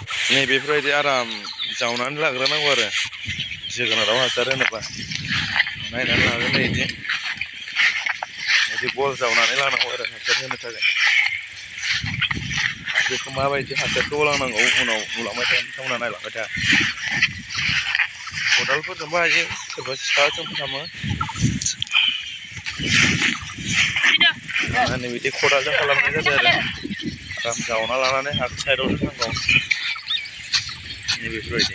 नैबेफोरबायदि आराम जावनानै लाग्रोनांगौ आरो जोगोनाराव हासार होनोबा नायनानै लागोन बिदि गल जावनानै लानांगौ आरो हासार होनो थाखाय बेखौ माबायदि हासारखौ होलांनांगौ उनाव नुलांबाय था नोंथांमोना नायलांबाय था खदालफोरजोंबो हायो सोरबा सिखाजोंबो खालामो बिदि खदालजों खालामनाय जादों आरो आराम जावना लानानै हाखौ साइडआव दोननांगौ नैबेफोरबायदि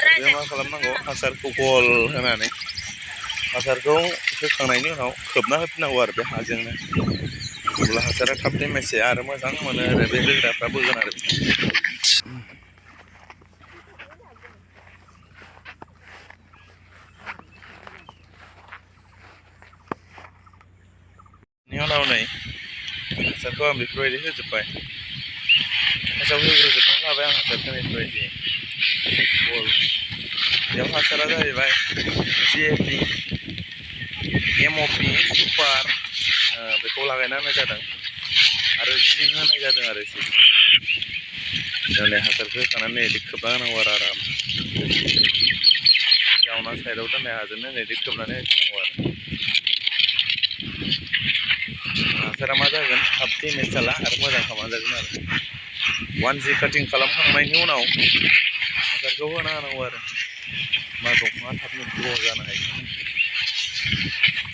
आरो मा खालामनांगौ हासारखौ गल होनानै हासारखौ होखांनायनि उनाव खोबना होफिननांगौ आरो बे हाजोंनो अब्ला हासारा थाब देमेज आरो मोजां मोनो आरो बे रोदाफ्रा बोगोन आरो बेनि उनाव नै हासारखौ आं बेफोरबायदि होजोब्बाय फार्स्टआव होग्रोजोबनानै लाबाय आं हासारखौ बेफोरबायदि गल बेयाव हासारा जाहैबाय DAP MOP सुपार बेखौ लागायना होनाय जादों आरो जिंक होनाय जादों आरो जोंनि हासारखौ होखांनानै बिदि खोबना होनांगौ आरो आराम जावना साइडआव दोननाय हाजोंनो बिदि खोबनानै होनांगौ आरो हासारा मा जागोन थाब डेमेज जाला आरो मोजां खालामना जागोन आरो 1G काटिं खालामखांनायनि उनाव हासारखौ होना होनांगौ आरो मा दंफाङा थाबनो ग्र' जानो हायो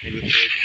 बेफोरबायदि